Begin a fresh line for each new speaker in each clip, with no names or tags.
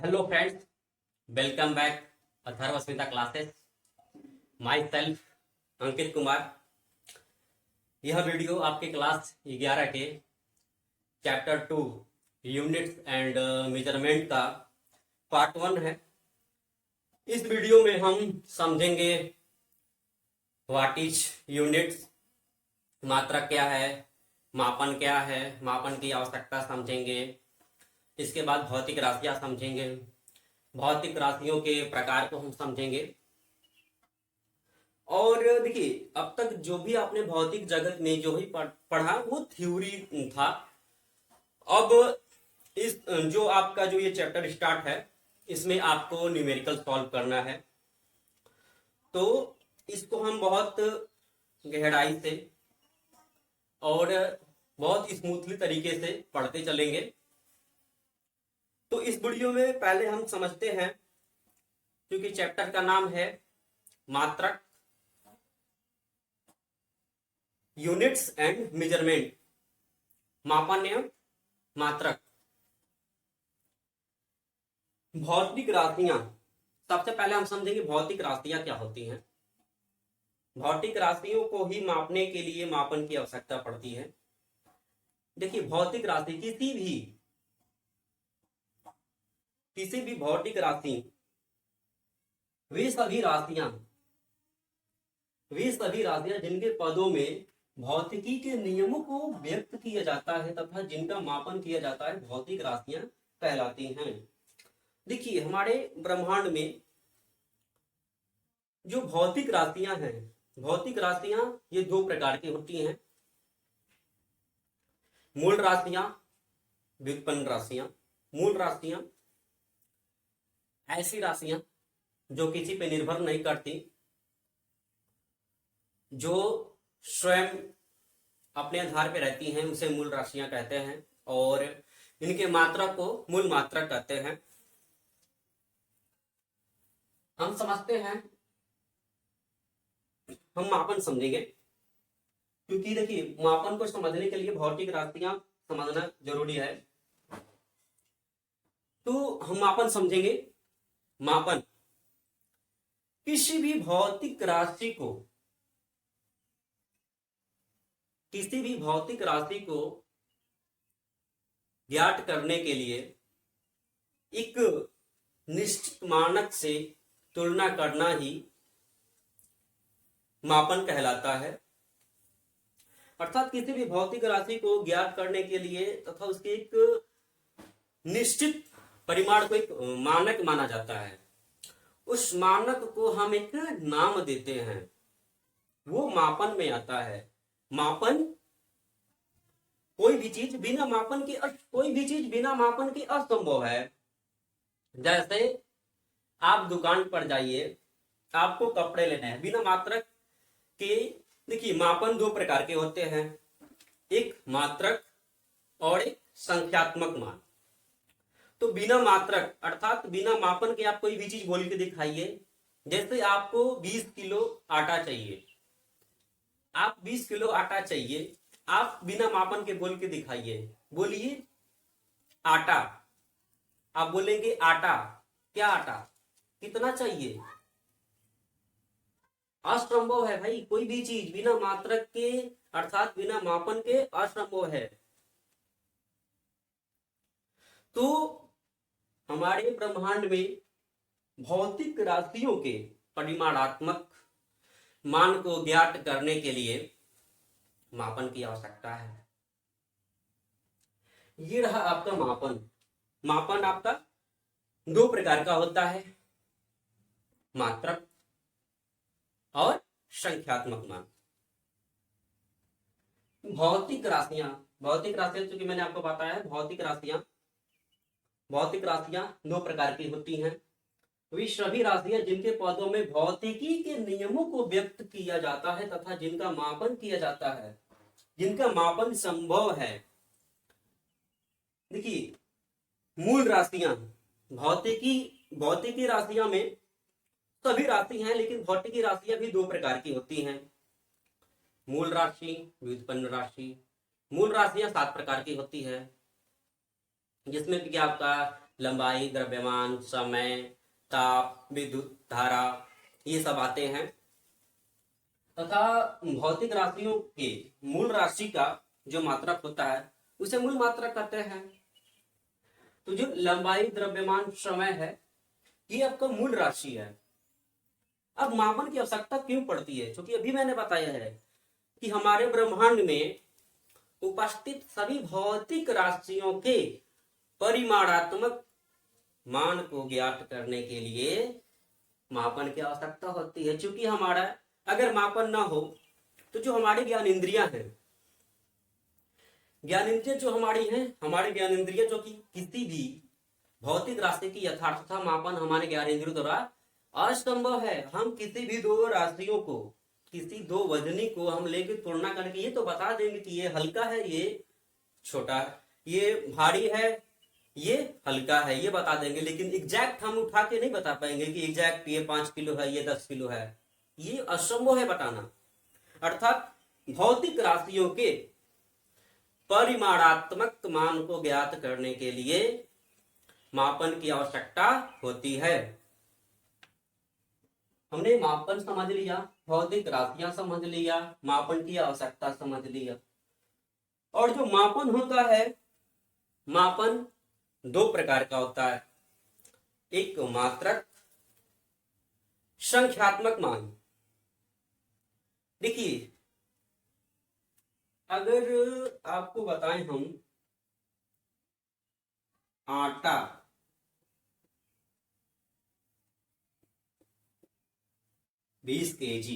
Hello friends, welcome back Atharvasmita classes. Myself Ankit Kumar. यह video आपके class 11 के चैप्टर 2 यूनिट्स एंड मेजरमेंट का part 1 है। इस वीडियो में हम समझेंगे व्हाट इज यूनिट्स, मात्रक क्या है, मापन क्या है, मापन की आवश्यकता समझेंगे। इसके बाद भौतिक राशियां समझेंगे, भौतिक राशियों के प्रकार को हम समझेंगे। और देखिए, अब तक जो भी आपने भौतिक जगत में जो ही पढ़ा वो थ्योरी था। अब इस जो आपका जो ये चैप्टर स्टार्ट है, इसमें आपको न्यूमेरिकल सॉल्व करना है। तो इसको हम बहुत गहराई से और बहुत स्मूथली तरीके से पढ़ते चलेंगे। तो इस वीडियो में पहले हम समझते हैं, क्योंकि चैप्टर का नाम है मात्रक, यूनिट्स एंड मेजरमेंट, मापन एवं मात्रक। भौतिक राशियां, सबसे पहले हम समझेंगे भौतिक राशियां क्या होती हैं। भौतिक राशियों को ही मापने के लिए मापन की आवश्यकता पड़ती है। देखिए, भौतिक राशि किसी भी भौतिक राशि, वे सभी राशियां जिनके पदों में भौतिकी के नियमों को व्यक्त किया जाता है तथा जिनका मापन किया जाता है, भौतिक राशियां कहलाती हैं। देखिए, हमारे ब्रह्मांड में जो भौतिक राशियां हैं, भौतिक राशियां ये दो प्रकार की होती हैं। मूल राशियां, व्युत्पन्न राशियां। मूल राशियां ऐसी राशियां जो किसी पे निर्भर नहीं करती, जो स्वयं अपने आधार पे रहती हैं, उसे मूल राशियां कहते हैं। और इनके मात्रक को मूल मात्रक कहते हैं। हम समझते हैं, हम मापन समझेंगे, क्योंकि देखिए मापन को समझने के लिए भौतिक राशियां समझना जरूरी है। तो हम मापन समझेंगे। मापन किसी भी भौतिक राशि को, किसी भी भौतिक राशि को ज्ञात करने के लिए एक निश्चित मानक से तुलना करना ही मापन कहलाता है। अर्थात किसी भी भौतिक राशि को ज्ञात करने के लिए तथा उसके एक निश्चित परिमाण को एक मानक माना जाता है। उस मानक को हम एक नाम देते हैं, वो मापन में आता है। मापन कोई भी चीज बिना मापन के असंभव है। जैसे आप दुकान पर जाइए, आपको कपड़े लेने हैं, बिना मात्रक के, देखिए मापन दो प्रकार के होते हैं, एक मात्रक और एक संख्यात्मक मान। तो बिना मात्रक अर्थात बिना मापन के आप कोई भी चीज बोल के दिखाइए। जैसे आपको 20 किलो आटा चाहिए, आप 20 किलो आटा चाहिए, आप बिना मापन के बोल के दिखाइए। बोलिए आटा, आप बोलेंगे आटा, क्या आटा, कितना चाहिए। असंभव है भाई, कोई भी चीज बिना मात्रक के अर्थात बिना मापन के असंभव है। तो हमारे ब्रह्मांड में भौतिक राशियों के परिमाणात्मक मान को ज्ञात करने के लिए मापन की आवश्यकता है। ये रहा आपका मापन। मापन आपका दो प्रकार का होता है, मात्रक और संख्यात्मक मान। भौतिक राशियां चूंकि मैंने आपको बताया है, भौतिक राशियां दो प्रकार की होती हैं। वे सभी राशियां जिनके पदों में भौतिकी के नियमों को व्यक्त किया जाता है तथा जिनका मापन किया जाता है, जिनका मापन संभव है। देखिए, मूल राशियां, भौतिकी राशियां में सभी राशि हैं, लेकिन भौतिकी राशियां भी दो प्रकार की होती हैं, मूल राशि, व्युत्पन्न राशि। मूल राशियां 7 प्रकार की होती है, जिसमें कि आपका लंबाई, द्रव्यमान, समय, ताप, विद्युत धारा, ये सब आते हैं। तथा भौतिक राशियों के मूल राशि का जो मात्रक होता है उसे मूल मात्रक कहते हैं। तो जो लंबाई, द्रव्यमान, समय है, ये आपका मूल राशि है। अब मापन की आवश्यकता क्यों पड़ती है? क्योंकि अभी मैंने बताया है कि हमारे ब्रह्मांड में उपस्थित सभी भौतिक राशियों के परिमाणात्मक मान को ज्ञात करने के लिए मापन की आवश्यकता होती है। क्योंकि हमारा अगर मापन ना हो तो जो हमारी ज्ञान इंद्रियां हैं, ज्ञान इंद्रिय जो हमारी हैं, हमारे ज्ञान इंद्रिय जो कि किसी भी भौतिक राशि की यथार्थता मापन हमारे ज्ञान इंद्रियों द्वारा असंभव है। हम किसी भी दो राशियों को, किसी दो वजनी को हम लेके तुलना करके ये तो बता देंगे कि ये हल्का है, ये छोटा है, ये भारी है, ये हल्का है, ये बता देंगे। लेकिन एग्जैक्ट हम उठा के नहीं बता पाएंगे कि एग्जैक्ट ये 5 किलो है, ये 10 किलो है, ये असंभव है बताना। अर्थात भौतिक राशियों के परिमाणात्मक मान को ज्ञात करने के लिए मापन की आवश्यकता होती है। हमने मापन समझ लिया, भौतिक राशियां समझ लिया, मापन की आवश्यकता समझ लिया। और जो मापन होता है, मापन दो प्रकार का होता है। एक मात्रक, संख्यात्मक मान। देखिए, अगर आपको बताएं हम आटा 20 kg,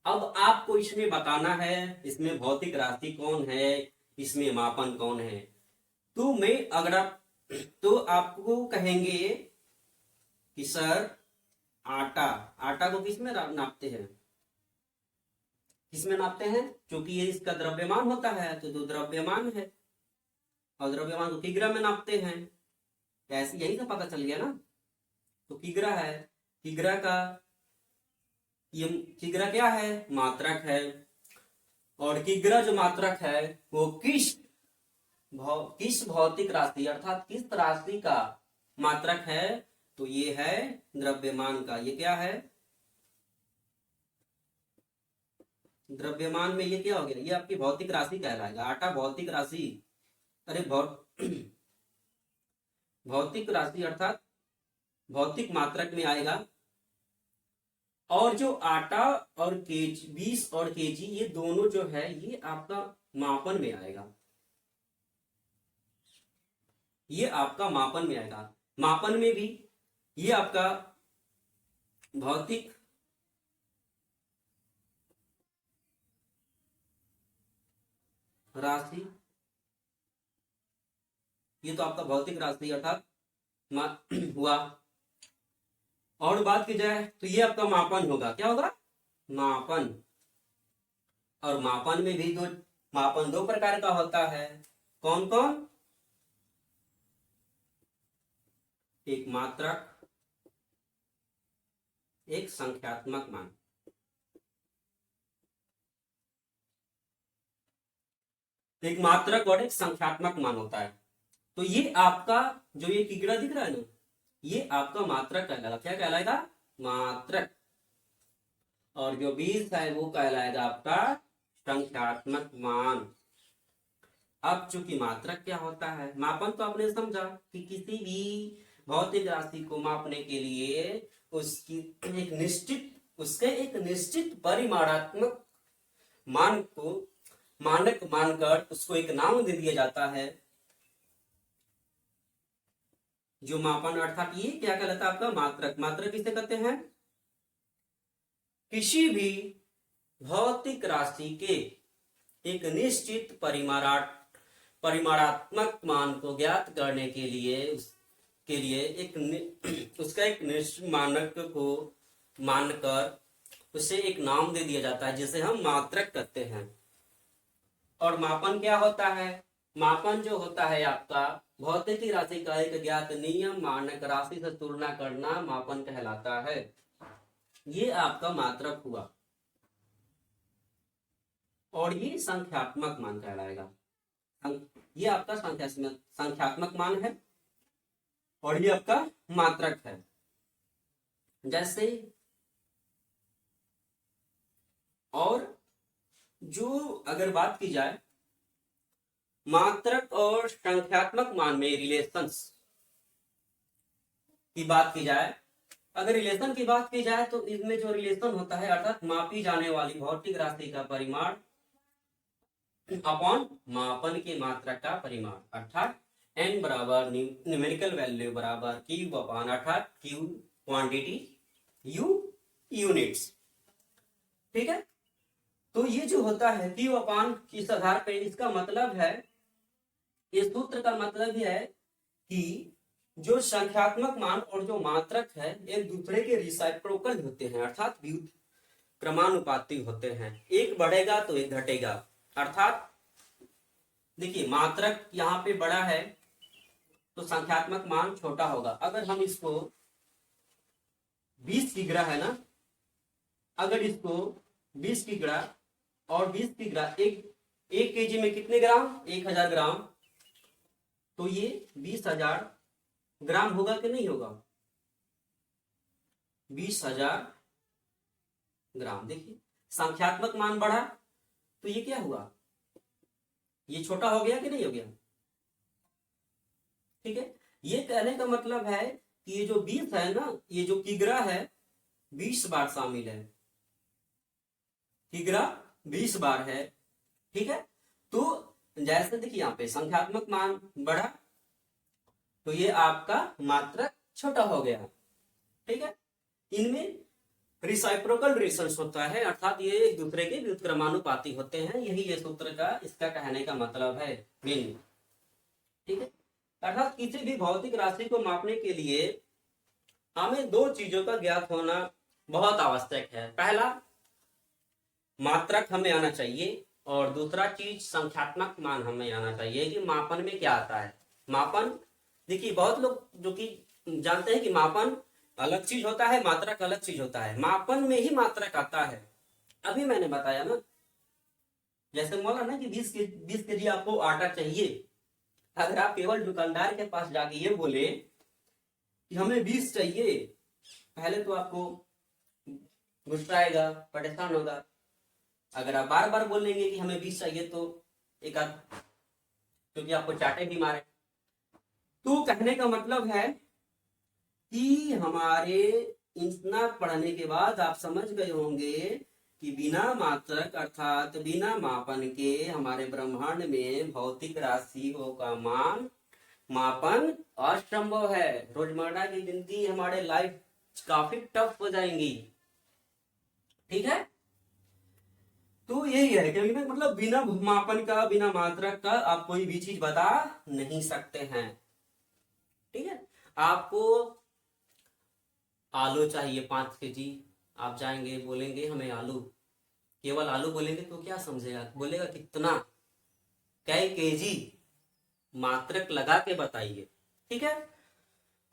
अब आपको इसमें बताना है इसमें भौतिक राशि कौन है, इसमें मापन कौन है। तो मैं अगर आप तो आपको कहेंगे कि सर आटा को किसमें नापते हैं, किसमें नापते हैं? क्योंकि ये इसका द्रव्यमान होता है, तो द्रव्यमान है, और द्रव्यमान को किग्रा में नापते हैं। ऐसे यही तो पता चल गया ना। तो किग्रा है, किग्रा का ये किग्रा क्या है? मात्रक है। और किग्रा जो मात्रक है वो किस भौतिक राशि अर्थात किस राशि का मात्रक है? तो ये है द्रव्यमान का। ये क्या है? द्रव्यमान में ये क्या हो गया? ये आपकी भौतिक राशि कहलाएगा। आटा भौतिक राशि, अरे भौतिक राशि अर्थात भौतिक मात्रक में आएगा। और जो आटा और केजी, 20 और केजी, ये दोनों जो है ये आपका मापन में आएगा। ये आपका मापन में आएगा। मापन में भी ये आपका भौतिक राशि, ये तो आपका भौतिक राशि अर्थात हुआ। और बात की जाए तो ये आपका मापन होगा। क्या होगा? मापन। और मापन में भी मापन दो प्रकार का होता है। कौन कौन? एक मात्रक, एक संख्यात्मक मान। एक मात्रक और एक संख्यात्मक मान होता है। तो ये आपका जो ये किगड़ा दिख रहा है ना, ये आपका मात्रक कहलाएगा। क्या कहलाएगा? मात्रक। और जो 20 है वो कहलाएगा आपका संख्यात्मक मान। अब चूंकि मात्रक क्या होता है, मापन तो आपने समझा कि किसी भी भौतिक राशि को मापने के लिए उसकी एक निश्चित परिमाणात्मक मान को मानक मानकर उसको एक नाम दे दिया जाता है। जो मापन अर्थात ये क्या कहलाता है? आपका मात्रक। मात्रक किसे कहते हैं? किसी भी भौतिक राशि के एक निश्चित परिमाणात्मक मान को ज्ञात करने के लिए उसका एक निश्चित मानक को मानकर उसे एक नाम दे दिया जाता है जिसे हम मात्रक कहते हैं। और मापन क्या होता है? मापन जो होता है आपका भौतिक राशि का एक ज्ञात नियम मानक राशि से तुलना करना मापन कहलाता है। ये आपका मात्रक हुआ। और ये संख्यात्मक मान कहलाएगा। ये आपका संख्यात्मक मान है। और ये आपका मात्रक है। जैसे और जो अगर बात की जाए मात्रक और संख्यात्मक मान में रिलेशंस की बात की जाए, अगर रिलेशन की बात की जाए तो इसमें जो रिलेशन होता है अर्थात मापी जाने वाली भौतिक राशि का परिमाण अपॉन मापन की मात्रा का परिमाण, अर्थात n बराबर न्यूमेरिकल वैल्यू बराबर क्यू अपॉन अर्थात क्यू क्वांटिटी u यूनिट्स। ठीक है, तो ये जो होता है क्यू अपॉन इस आधार पे, इसका मतलब है, इस सूत्र का मतलब है कि जो संख्यात्मक मान और जो मात्रक है एक दूसरे के रिसाइप्रोकल होते हैं, अर्थात क्रमानुपाती होते हैं। एक बढ़ेगा तो एक घटेगा, अर्थात देखिए मात्रक यहाँ पे बड़ा है तो संख्यात्मक मान छोटा होगा। अगर हम इसको 20 किग्रा है ना, अगर इसको 20 किग्रा और 20 किग्रा एक केजी में कितने ग्राम, 1000 ग्राम, तो ये 20,000 ग्राम होगा कि नहीं होगा, 20,000 ग्राम। देखिए संख्यात्मक मान बढ़ा तो ये क्या हुआ, ये छोटा हो गया कि नहीं हो गया। ठीक है, ये कहने का मतलब है कि ये जो 20 है ना, ये जो किग्रा है 20 बार शामिल है, किग्रा 20 बार है। ठीक है, तो जैसे देखिए यहाँ पे संख्यात्मक मान बढ़ा तो ये आपका मात्रक छोटा हो गया। ठीक है, इनमें रिसाइप्रोकल रिलेशंस होता है, अर्थात ये एक दूसरे के व्युत्क्रमानुपाती होते हैं। यही ये सूत्र का इसका कहने का मतलब है मेन। ठीक है, अर्थात किसी भी भौतिक राशि को मापने के लिए हमें दो चीजों का ज्ञात होना बहुत आवश्यक है। पहला मात्रक हमें आना चाहिए और दूसरा चीज संख्यात्मक मान हमें आना चाहिए कि मापन में क्या आता है। मापन देखिए बहुत लोग जो कि जानते हैं कि मापन अलग चीज होता है, मात्रक अलग चीज होता है। मापन में ही मात्रक आता है। अभी मैंने बताया ना, जैसे बोला ना कि 20 केजी आपको आटा चाहिए, अगर आप केवल दुकानदार के पास जाके ये बोले कि हमें 20 चाहिए, पहले तो आपको गुस्सा आएगा, परेशान होगा। अगर आप बार बार बोलेंगे कि हमें 20 चाहिए तो एक आध क्योंकि आपको चाटे भी मारे। तो कहने का मतलब है कि हमारे इतना पढ़ने के बाद आप समझ गए होंगे कि बिना मात्रक अर्थात बिना मापन के हमारे ब्रह्मांड में भौतिक राशियों का मापन असंभव है। रोजमर्रा की जिंदगी हमारे लाइफ काफी टफ हो जाएंगी। ठीक है, तो यही है कि मतलब बिना मापन का, बिना मात्रक का आप कोई भी चीज बता नहीं सकते हैं। ठीक है, आपको आलू चाहिए 5 केजी, आप जाएंगे बोलेंगे हमें आलू, केवल आलू बोलेंगे तो क्या समझेगा, बोलेगा कितना, कै केजी, मात्रक लगा के बताइए। ठीक है,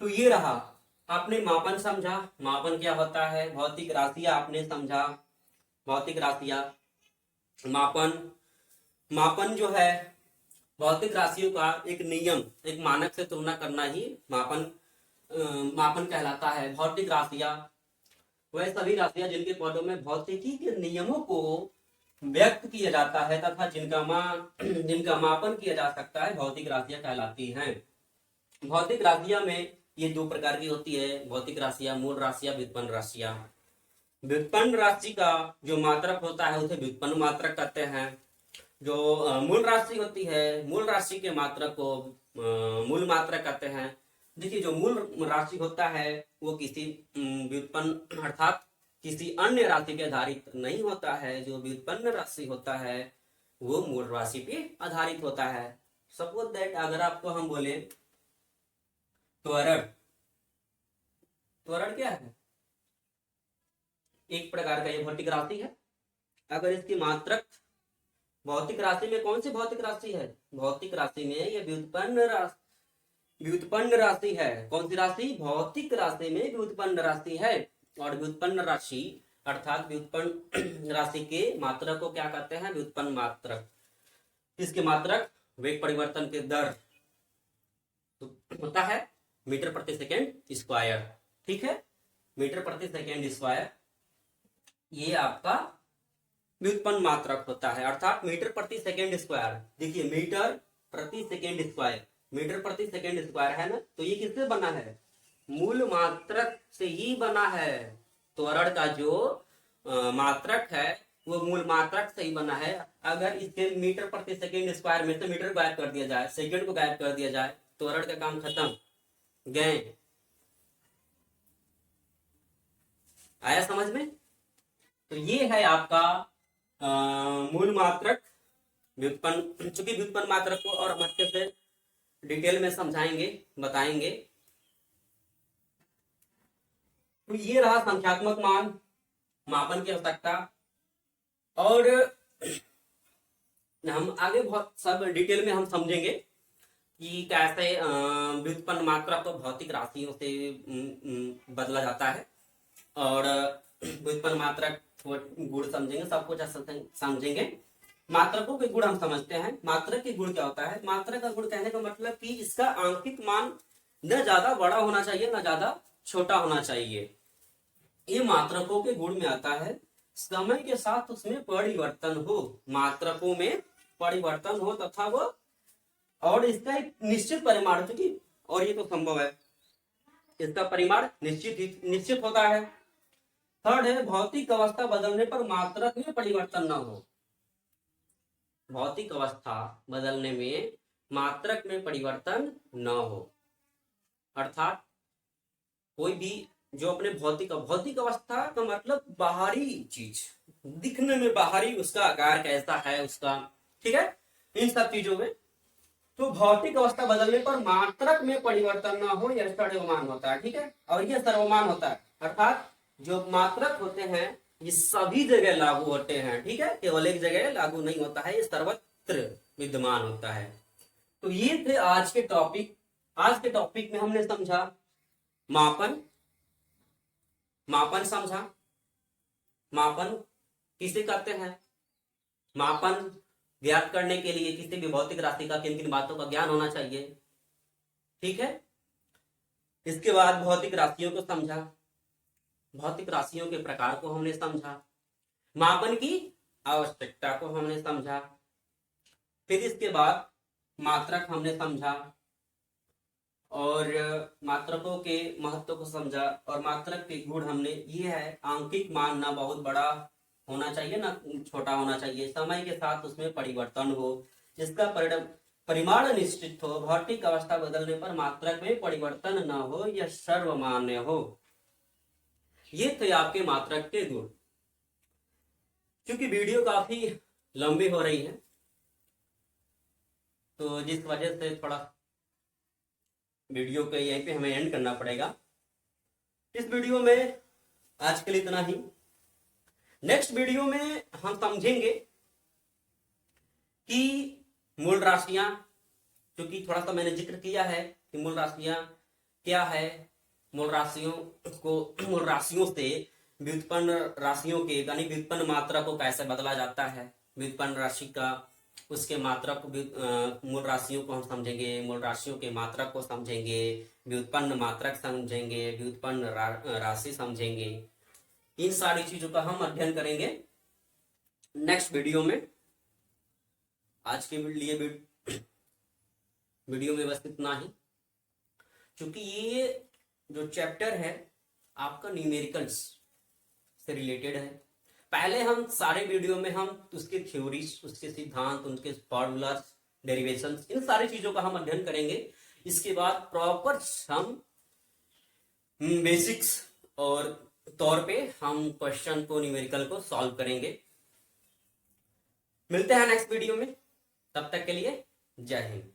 तो ये रहा, आपने मापन समझा, मापन क्या होता है, भौतिक राशियां आपने समझा, भौतिक राशियां, मापन जो है भौतिक राशियों का एक नियम, एक मानक से तुलना करना ही मापन कहलाता है। भौतिक राशियां वह सभी राशियां जिनके पदों में भौतिकी के नियमों को व्यक्त किया जाता है तथा जिनका मापन किया जा सकता है, भौतिक राशियां कहलाती हैं। भौतिक राशियां में ये दो प्रकार की होती है, भौतिक राशियां, मूल राशियां, व्युत्पन्न राशियां। व्युत्पन्न राशि का जो मात्रक होता है उसे व्युत्पन्न मात्रक कहते हैं। जो मूल राशि होती है, मूल राशि के मात्रक को मूल मात्रक कहते हैं। देखिए जो मूल राशि होता है वो किसी व्युत्पन्न अर्थात किसी अन्य राशि पे आधारित नहीं होता है। जो व्युत्पन्न राशि होता है वो मूल राशि पे आधारित होता है। सपोज दैट अगर आपको हम बोले त्वरण, त्वरण क्या है, एक प्रकार का ये भौतिक राशि है। अगर इसकी मात्रक भौतिक राशि में कौन सी भौतिक राशि है, भौतिक राशि में ये व्युत्पन्न राशि है। कौन सी राशि, भौतिक राशि में व्युत्पन्न राशि है। और व्युत्पन्न राशि अर्थात व्युत्पन्न राशि के मात्रक को क्या कहते हैं, व्युत्पन्न मात्रक। इसके मात्रक वेग परिवर्तन के दर होता है मीटर प्रति सेकेंड स्क्वायर। ठीक है, मीटर प्रति सेकेंड स्क्वायर ये आपका व्युत्पन्न मात्रक होता है, अर्थात मीटर प्रति सेकेंड स्क्वायर। देखिए मीटर प्रति सेकेंड स्क्वायर, मीटर प्रति सेकेंड स्क्वायर है ना, तो ये किससे बना है? मूल मात्रक से ही बना है। त्वरण का जो मात्रक है वो मूल मात्रक से ही बना है। अगर इसके मीटर प्रति सेकेंड स्क्वायर में से मीटर गायब कर दिया जाए, सेकेंड को गायब कर दिया जाए, त्वरण का काम खत्म, गए। आया समझ में? तो ये है आपका मूल मात्रक व्युत्पन्न। चूंकि व्युत्पन्न मात्रक को और हम अच्छे से डिटेल में समझाएंगे, बताएंगे। तो ये रहा संख्यात्मक मान, मापन की आवश्यकता। और हम आगे बहुत सब डिटेल में हम समझेंगे कि कैसे व्युत्पन्न मात्रक को भौतिक राशियों से बदला जाता है, और व्युत्पन्न मात्रक गुण समझेंगे, सब कुछ समझेंगे। मात्रकों के गुण हम समझते हैं। मात्रक के गुण क्या होता है? मात्रक का गुण कहने का मतलब कि इसका आंकिक मान न ज्यादा बड़ा होना चाहिए न ज्यादा छोटा होना चाहिए। ये मात्रकों के गुण में आता है। समय के साथ उसमें परिवर्तन हो, मात्रकों में परिवर्तन हो तथा वो, और इसका एक निश्चित परिमाण, क्योंकि और ये तो संभव है, इसका परिमाण निश्चित होता है। थर्ड है भौतिक अवस्था बदलने पर मात्रक में परिवर्तन न हो। भौतिक अवस्था बदलने में मात्रक में परिवर्तन न हो, अर्थात कोई भी जो अपने भौतिक अवस्था का मतलब बाहरी चीज, दिखने में बाहरी उसका आकार कैसा है उसका, ठीक है, इन सब चीजों में। तो भौतिक अवस्था बदलने पर मात्रक में परिवर्तन ना हो, यह सर्वमान होता है। ठीक है, और यह सर्वमान होता है, अर्थात जो मात्रक होते हैं ये सभी जगह लागू होते हैं। ठीक है, केवल एक जगह लागू नहीं होता है, ये सर्वत्र विद्यमान होता है। तो ये थे आज के टॉपिक। आज के टॉपिक में हमने समझा मापन, मापन समझा, मापन किसे कहते हैं, मापन ज्ञात करने के लिए किसी भी भौतिक राशि का किन किन बातों का ज्ञान होना चाहिए। ठीक है, इसके बाद भौतिक राशियों को समझा, भौतिक राशियों के प्रकार को हमने समझा, मापन की आवश्यकता को हमने समझा, फिर इसके बाद मात्रक हमने समझा और मात्रकों के महत्व को समझा, और मात्रक के गुण हमने ये है आंकिक मान ना बहुत बड़ा होना चाहिए ना छोटा होना चाहिए, समय के साथ उसमें परिवर्तन हो, जिसका परिमाण निश्चित हो, भौतिक अवस्था बदलने पर मात्रक में परिवर्तन न हो, यह सर्वमान्य हो। ये थे आपके मात्रक के गुण। क्योंकि वीडियो काफी लंबी हो रही है तो जिस वजह से थोड़ा वीडियो को यहीं पे हमें एंड करना पड़ेगा। इस वीडियो में आज के लिए इतना ही। नेक्स्ट वीडियो में हम समझेंगे कि मूल राशियां, क्योंकि थोड़ा सा मैंने जिक्र किया है कि मूल राशियां क्या है, मूल राशियों से व्युत्पन्न राशियों के यानी व्युत्पन्न मात्रा को कैसे बदला जाता है, व्युत्पन्न राशि का उसके मात्रक, मूल राशियों को हम समझेंगे, मूल राशियों के मात्रक को समझेंगे, व्युत्पन्न मात्रक समझेंगे, व्युत्पन्न राशि समझेंगे। इन सारी चीजों का हम अध्ययन करेंगे नेक्स्ट वीडियो में। आज के लिए वीडियो में बस इतना ही, क्योंकि ये जो चैप्टर है आपका न्यूमेरिकल्स से रिलेटेड है। पहले हम सारे वीडियो में हम उसके थ्योरीज, उसके सिद्धांत, उनके फॉर्मूलाज, डेरिवेशंस, इन सारी चीजों का हम अध्ययन करेंगे। इसके बाद प्रॉपर हम बेसिक्स और तौर पे हम क्वेश्चन को, न्यूमेरिकल को सॉल्व करेंगे। मिलते हैं नेक्स्ट वीडियो में, तब तक के लिए जय हिंद।